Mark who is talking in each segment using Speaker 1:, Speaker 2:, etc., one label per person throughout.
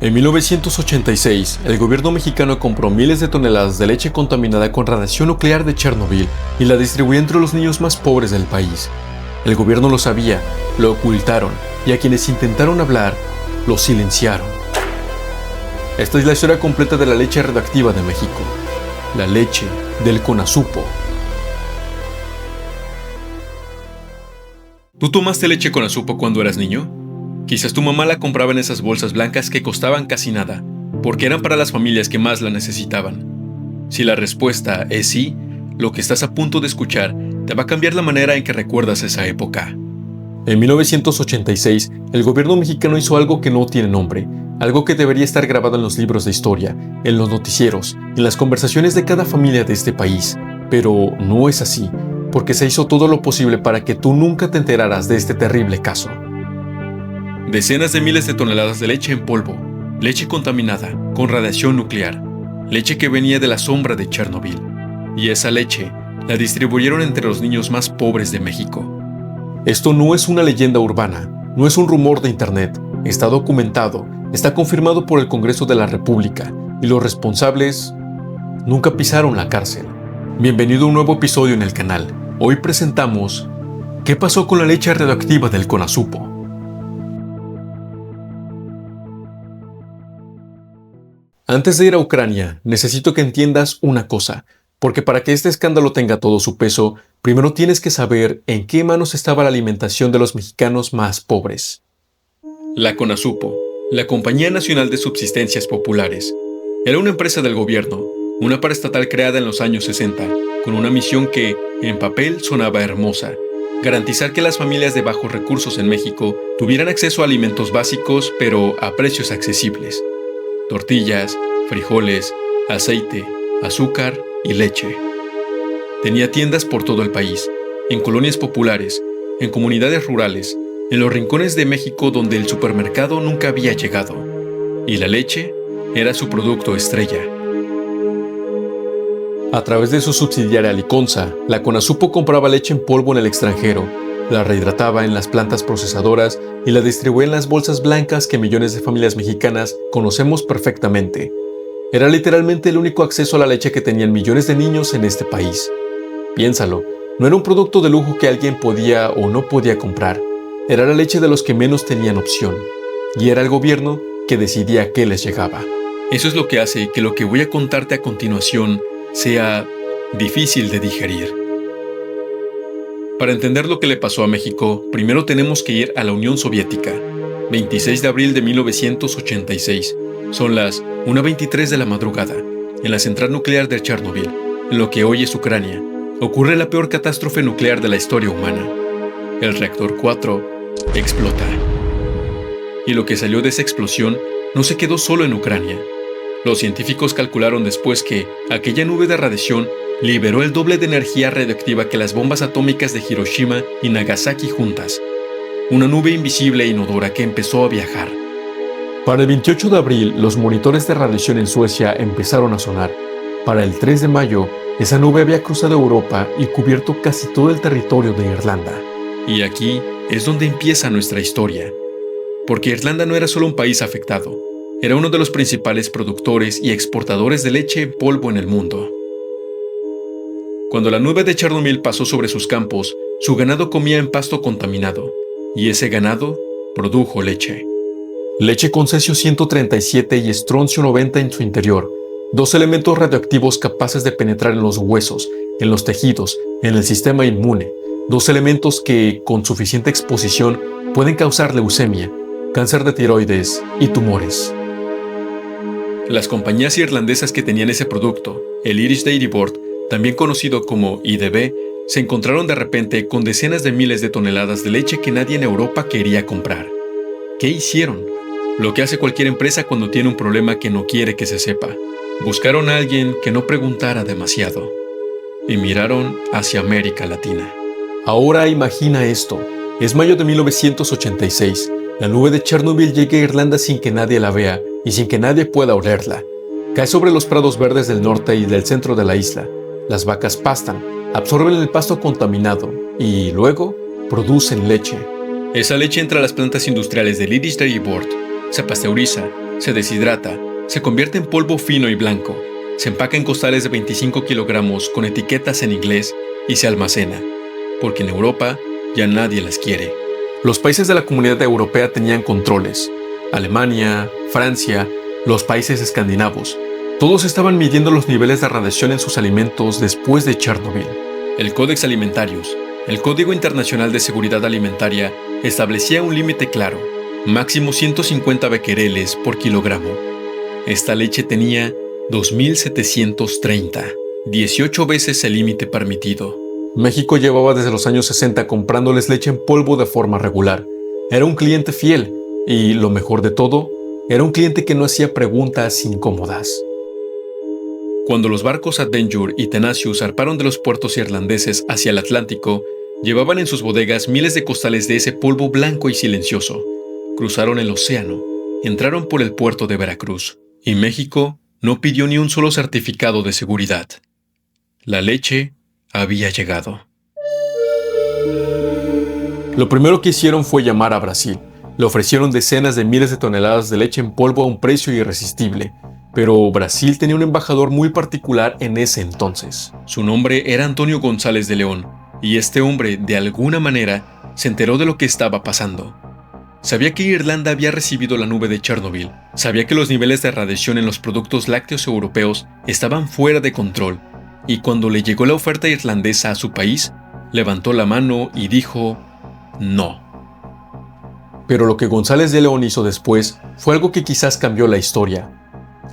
Speaker 1: En 1986, el gobierno mexicano compró miles de toneladas de leche contaminada con radiación nuclear de Chernobyl y la distribuyó entre los niños más pobres del país. El gobierno lo sabía, lo ocultaron, y a quienes intentaron hablar, los silenciaron. Esta es la historia completa de la leche radioactiva de México. La leche del Conazupo. ¿Tú tomaste leche Conazupo cuando eras niño? Quizás tu mamá la compraba en esas bolsas blancas que costaban casi nada, porque eran para las familias que más la necesitaban. Si la respuesta es sí, lo que estás a punto de escuchar te va a cambiar la manera en que recuerdas esa época. En 1986, el gobierno mexicano hizo algo que no tiene nombre, algo que debería estar grabado en los libros de historia, en los noticieros, en las conversaciones de cada familia de este país. Pero no es así, porque se hizo todo lo posible para que tú nunca te enteraras de este terrible caso. Decenas de miles de toneladas de leche en polvo, leche contaminada con radiación nuclear, leche que venía de la sombra de Chernobyl. Y esa leche la distribuyeron entre los niños más pobres de México. Esto no es una leyenda urbana, no es un rumor de internet, está documentado, está confirmado por el Congreso de la República y los responsables nunca pisaron la cárcel. Bienvenido a un nuevo episodio en el canal. Hoy presentamos ¿qué pasó con la leche radioactiva del Conazupo? Antes de ir a Ucrania, necesito que entiendas una cosa, porque para que este escándalo tenga todo su peso, primero tienes que saber en qué manos estaba la alimentación de los mexicanos más pobres. La Conazupo, la Compañía Nacional de Subsistencias Populares, era una empresa del gobierno, una paraestatal creada en los años 60, con una misión que, en papel, sonaba hermosa: garantizar que las familias de bajos recursos en México tuvieran acceso a alimentos básicos, pero a precios accesibles. Tortillas, frijoles, aceite, azúcar y leche. Tenía tiendas por todo el país, en colonias populares, en comunidades rurales, en los rincones de México donde el supermercado nunca había llegado. Y la leche era su producto estrella. A través de su subsidiaria Liconza, la Conazupo compraba leche en polvo en el extranjero, la rehidrataba en las plantas procesadoras y la distribuía en las bolsas blancas que millones de familias mexicanas conocemos perfectamente. Era literalmente el único acceso a la leche que tenían millones de niños en este país. Piénsalo, no era un producto de lujo que alguien podía o no podía comprar. Era la leche de los que menos tenían opción. Y era el gobierno que decidía qué les llegaba. Eso es lo que hace que lo que voy a contarte a continuación sea difícil de digerir. Para entender lo que le pasó a México, primero tenemos que ir a la Unión Soviética. 26 de abril de 1986. Son las 1:23 de la madrugada. En la central nuclear de Chernobyl, en lo que hoy es Ucrania, ocurre la peor catástrofe nuclear de la historia humana. El reactor 4 explota. Y lo que salió de esa explosión no se quedó solo en Ucrania. Los científicos calcularon después que aquella nube de radiación liberó el doble de energía radioactiva que las bombas atómicas de Hiroshima y Nagasaki juntas. Una nube invisible e inodora que empezó a viajar. Para el 28 de abril, los monitores de radiación en Suecia empezaron a sonar. Para el 3 de mayo, esa nube había cruzado Europa y cubierto casi todo el territorio de Irlanda. Y aquí es donde empieza nuestra historia. Porque Irlanda no era solo un país afectado, era uno de los principales productores y exportadores de leche en polvo en el mundo. Cuando la nube de Chernobyl pasó sobre sus campos, su ganado comía en pasto contaminado, y ese ganado produjo leche. Leche con cesio 137 y estroncio 90 en su interior, dos elementos radioactivos capaces de penetrar en los huesos, en los tejidos, en el sistema inmune, dos elementos que, con suficiente exposición, pueden causar leucemia, cáncer de tiroides y tumores. Las compañías irlandesas que tenían ese producto, el Irish Dairy Board, también conocido como IDB, se encontraron de repente con decenas de miles de toneladas de leche que nadie en Europa quería comprar. ¿Qué hicieron? Lo que hace cualquier empresa cuando tiene un problema que no quiere que se sepa. Buscaron a alguien que no preguntara demasiado. Y miraron hacia América Latina. Ahora imagina esto. Es mayo de 1986. La nube de Chernobyl llega a Irlanda sin que nadie la vea y sin que nadie pueda olerla. Cae sobre los prados verdes del norte y del centro de la isla. Las vacas pastan, absorben el pasto contaminado y luego producen leche. Esa leche entra a las plantas industriales del Irish Dairy Board, se pasteuriza, Se deshidrata, se convierte en polvo fino y blanco, se empaca en costales de 25 kilogramos con etiquetas en inglés y se almacena, porque en Europa ya nadie las quiere. Los países de la Comunidad Europea tenían controles. Alemania, Francia, los países escandinavos. Todos estaban midiendo los niveles de radiación en sus alimentos después de Chernobyl. El Codex Alimentarius, el Código Internacional de Seguridad Alimentaria, establecía un límite claro, máximo 150 becquereles por kilogramo. Esta leche tenía 2.730, 18 veces el límite permitido. México llevaba desde los años 60 comprándoles leche en polvo de forma regular. Era un cliente fiel y, lo mejor de todo, era un cliente que no hacía preguntas incómodas. Cuando los barcos Adventure y Tenacious zarparon de los puertos irlandeses hacia el Atlántico, llevaban en sus bodegas miles de costales de ese polvo blanco y silencioso. Cruzaron el océano, entraron por el puerto de Veracruz, y México no pidió ni un solo certificado de seguridad. La leche había llegado. Lo primero que hicieron fue llamar a Brasil. Le ofrecieron decenas de miles de toneladas de leche en polvo a un precio irresistible, pero Brasil tenía un embajador muy particular en ese entonces. Su nombre era Antonio González de León, y este hombre, de alguna manera, se enteró de lo que estaba pasando. Sabía que Irlanda había recibido la nube de Chernobyl, sabía que los niveles de radiación en los productos lácteos europeos estaban fuera de control, y cuando le llegó la oferta irlandesa a su país, levantó la mano y dijo no. Pero lo que González de León hizo después fue algo que quizás cambió la historia,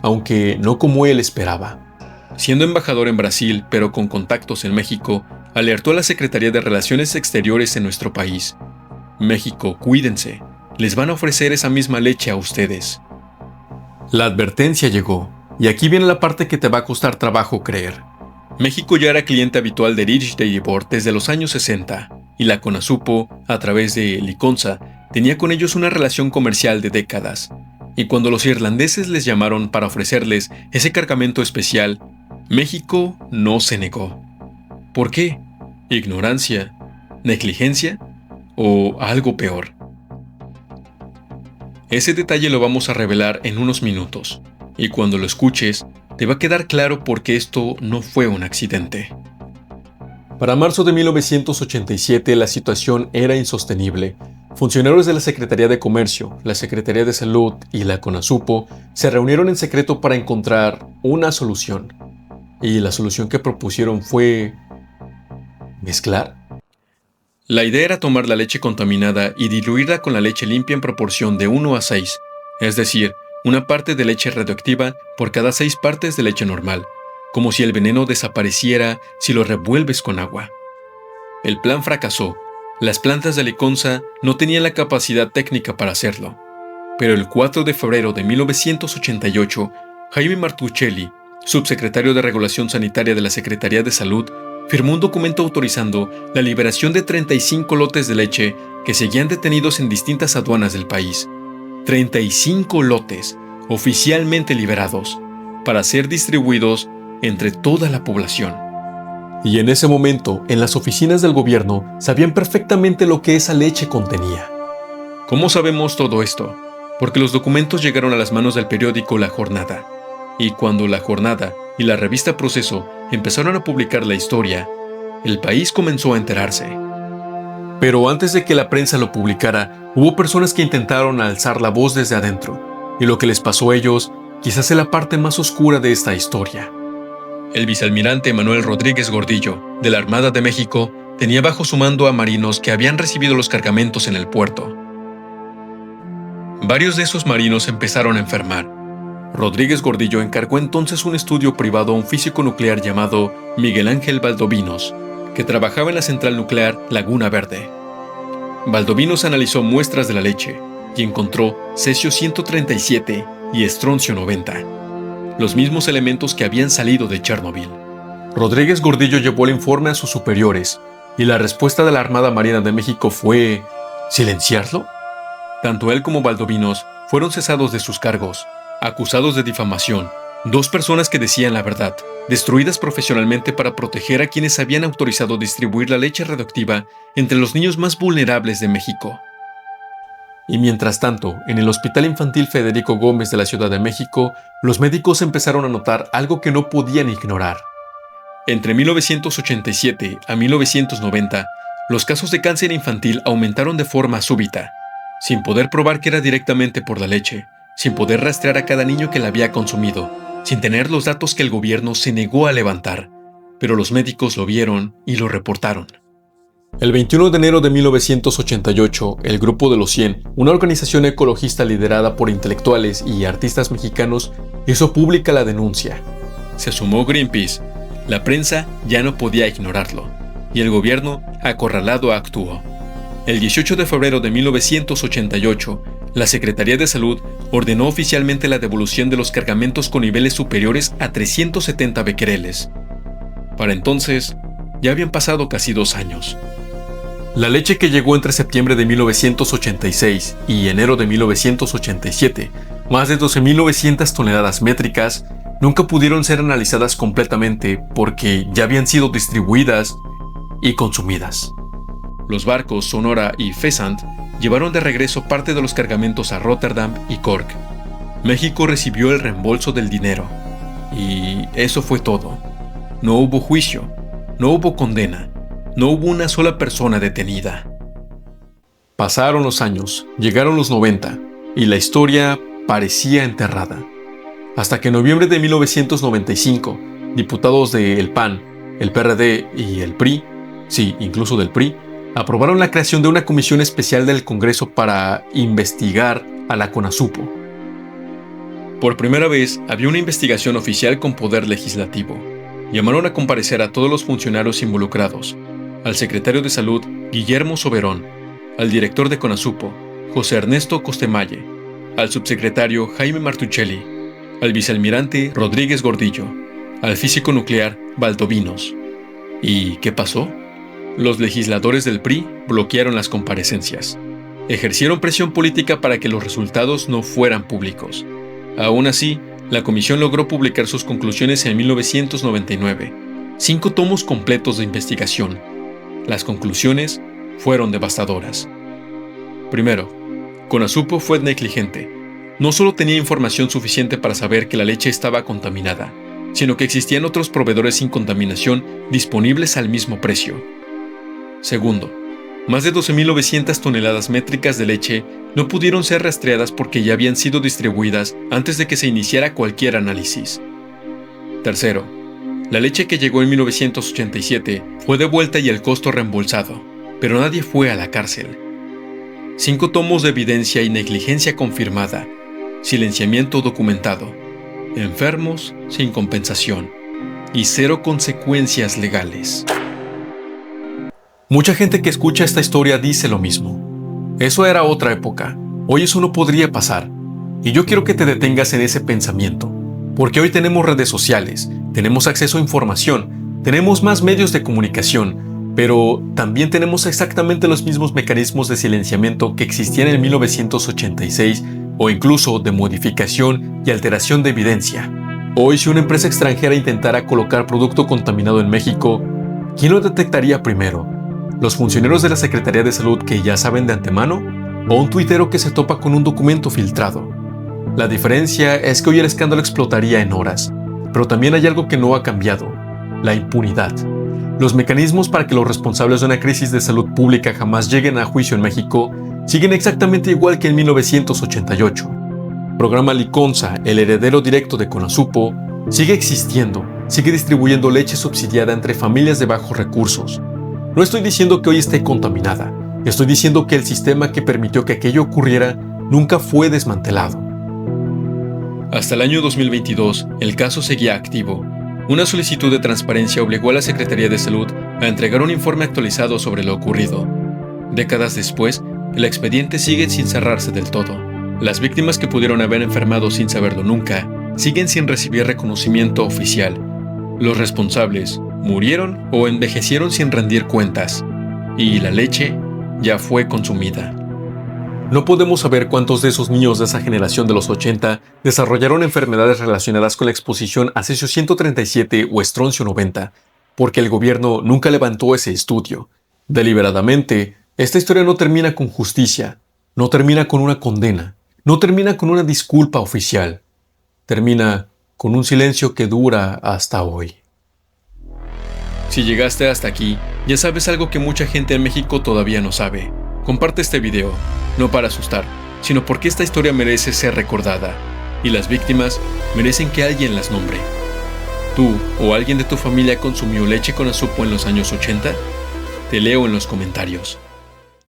Speaker 1: aunque no como él esperaba. Siendo embajador en Brasil, pero con contactos en México, alertó a la Secretaría de Relaciones Exteriores en nuestro país. México, cuídense, les van a ofrecer esa misma leche a ustedes. La advertencia llegó, y aquí viene la parte que te va a costar trabajo creer. México ya era cliente habitual de Rich Dairy Board desde los años 60, y la CONASUPO, a través de Liconza, tenía con ellos una relación comercial de décadas. Y cuando los irlandeses les llamaron para ofrecerles ese cargamento especial, México no se negó. ¿Por qué? ¿Ignorancia? ¿Negligencia? ¿O algo peor? Ese detalle lo vamos a revelar en unos minutos, y cuando lo escuches, te va a quedar claro por qué esto no fue un accidente. Para marzo de 1987 la situación era insostenible. Funcionarios de la Secretaría de Comercio, la Secretaría de Salud y la CONASUPO se reunieron en secreto para encontrar una solución. Y la solución que propusieron fue ¿mezclar? La idea era tomar la leche contaminada y diluirla con la leche limpia en proporción de 1 a 6, es decir, una parte de leche radioactiva por cada 6 partes de leche normal, como si el veneno desapareciera si lo revuelves con agua. El plan fracasó. Las plantas de Liconza no tenían la capacidad técnica para hacerlo. Pero el 4 de febrero de 1988, Jaime Martuchelli, subsecretario de Regulación Sanitaria de la Secretaría de Salud, firmó un documento autorizando la liberación de 35 lotes de leche que seguían detenidos en distintas aduanas del país. 35 lotes oficialmente liberados para ser distribuidos entre toda la población. Y en ese momento, en las oficinas del gobierno, sabían perfectamente lo que esa leche contenía. ¿Cómo sabemos todo esto? Porque los documentos llegaron a las manos del periódico La Jornada. Y cuando La Jornada y la revista Proceso empezaron a publicar la historia, el país comenzó a enterarse. Pero antes de que la prensa lo publicara, hubo personas que intentaron alzar la voz desde adentro, y lo que les pasó a ellos quizás es la parte más oscura de esta historia. El vicealmirante Manuel Rodríguez Gordillo, de la Armada de México, tenía bajo su mando a marinos que habían recibido los cargamentos en el puerto. Varios de esos marinos empezaron a enfermar. Rodríguez Gordillo encargó entonces un estudio privado a un físico nuclear llamado Miguel Ángel Valdovinos, que trabajaba en la central nuclear Laguna Verde. Valdovinos analizó muestras de la leche y encontró cesio 137 y estroncio 90, los mismos elementos que habían salido de Chernobyl. Rodríguez Gordillo llevó el informe a sus superiores y la respuesta de la Armada Marina de México fue ¿silenciarlo? Tanto él como Valdovinos fueron cesados de sus cargos, acusados de difamación, 2 personas que decían la verdad, destruidas profesionalmente para proteger a quienes habían autorizado distribuir la leche radioactiva entre los niños más vulnerables de México. Y mientras tanto, en el Hospital Infantil Federico Gómez de la Ciudad de México, los médicos empezaron a notar algo que no podían ignorar. Entre 1987 a 1990, los casos de cáncer infantil aumentaron de forma súbita, sin poder probar que era directamente por la leche, sin poder rastrear a cada niño que la había consumido, sin tener los datos que el gobierno se negó a levantar, pero los médicos lo vieron y lo reportaron. El 21 de enero de 1988, el Grupo de los 100, una organización ecologista liderada por intelectuales y artistas mexicanos, hizo pública la denuncia. Se sumó Greenpeace, la prensa ya no podía ignorarlo, y el gobierno, acorralado, actuó. El 18 de febrero de 1988, la Secretaría de Salud ordenó oficialmente la devolución de los cargamentos con niveles superiores a 370 becquereles. Para entonces, ya habían pasado casi 2 años. La leche que llegó entre septiembre de 1986 y enero de 1987, más de 12.900 toneladas métricas, nunca pudieron ser analizadas completamente porque ya habían sido distribuidas y consumidas. Los barcos Sonora y Pheasant llevaron de regreso parte de los cargamentos a Rotterdam y Cork. México recibió el reembolso del dinero. Y eso fue todo. No hubo juicio, no hubo condena, no hubo una sola persona detenida. Pasaron los años, llegaron los 90, y la historia parecía enterrada. Hasta que en noviembre de 1995, diputados del PAN, el PRD y el PRI, sí, incluso del PRI, aprobaron la creación de una comisión especial del Congreso para investigar a la CONASUPO. Por primera vez, había una investigación oficial con poder legislativo. Llamaron a comparecer a todos los funcionarios involucrados, al secretario de Salud, Guillermo Soberón, al director de CONASUPO, José Ernesto Costemalle, al subsecretario Jaime Martuchelli, al vicealmirante Rodríguez Gordillo, al físico nuclear Valdovinos. ¿Y qué pasó? Los legisladores del PRI bloquearon las comparecencias. Ejercieron presión política para que los resultados no fueran públicos. Aún así, la comisión logró publicar sus conclusiones en 1999, 5 tomos completos de investigación. Las conclusiones fueron devastadoras. Primero, CONASUPO fue negligente. No solo tenía información suficiente para saber que la leche estaba contaminada, sino que existían otros proveedores sin contaminación disponibles al mismo precio. Segundo, más de 12.900 toneladas métricas de leche no pudieron ser rastreadas porque ya habían sido distribuidas antes de que se iniciara cualquier análisis. Tercero, la leche que llegó en 1987 fue devuelta y el costo reembolsado, pero nadie fue a la cárcel. 5 tomos de evidencia y negligencia confirmada, silenciamiento documentado, enfermos sin compensación y 0 consecuencias legales. Mucha gente que escucha esta historia dice lo mismo. Eso era otra época. Hoy eso no podría pasar. Y yo quiero que te detengas en ese pensamiento. Porque hoy tenemos redes sociales, tenemos acceso a información, tenemos más medios de comunicación, pero también tenemos exactamente los mismos mecanismos de silenciamiento que existían en 1986 o incluso de modificación y alteración de evidencia. Hoy, si una empresa extranjera intentara colocar producto contaminado en México, ¿quién lo detectaría primero? ¿Los funcionarios de la Secretaría de Salud que ya saben de antemano? ¿O un tuitero que se topa con un documento filtrado? La diferencia es que hoy el escándalo explotaría en horas, pero también hay algo que no ha cambiado: la impunidad. Los mecanismos para que los responsables de una crisis de salud pública jamás lleguen a juicio en México siguen exactamente igual que en 1988. El programa Liconza, el heredero directo de CONASUPO, sigue existiendo, sigue distribuyendo leche subsidiada entre familias de bajos recursos. No estoy diciendo que hoy esté contaminada, estoy diciendo que el sistema que permitió que aquello ocurriera nunca fue desmantelado. Hasta el año 2022, el caso seguía activo. Una solicitud de transparencia obligó a la Secretaría de Salud a entregar un informe actualizado sobre lo ocurrido. Décadas después, el expediente sigue sin cerrarse del todo. Las víctimas que pudieron haber enfermado sin saberlo nunca siguen sin recibir reconocimiento oficial. Los responsables murieron o envejecieron sin rendir cuentas, y la leche ya fue consumida. No podemos saber cuántos de esos niños de esa generación de los 80 desarrollaron enfermedades relacionadas con la exposición a cesio 137 o estroncio 90, porque el gobierno nunca levantó ese estudio. Deliberadamente, esta historia no termina con justicia, no termina con una condena, no termina con una disculpa oficial, termina con un silencio que dura hasta hoy. Si llegaste hasta aquí, ya sabes algo que mucha gente en México todavía no sabe. Comparte este video, no para asustar, sino porque esta historia merece ser recordada, y las víctimas merecen que alguien las nombre. ¿Tú o alguien de tu familia consumió leche con azupo en los años 80? Te leo en los comentarios.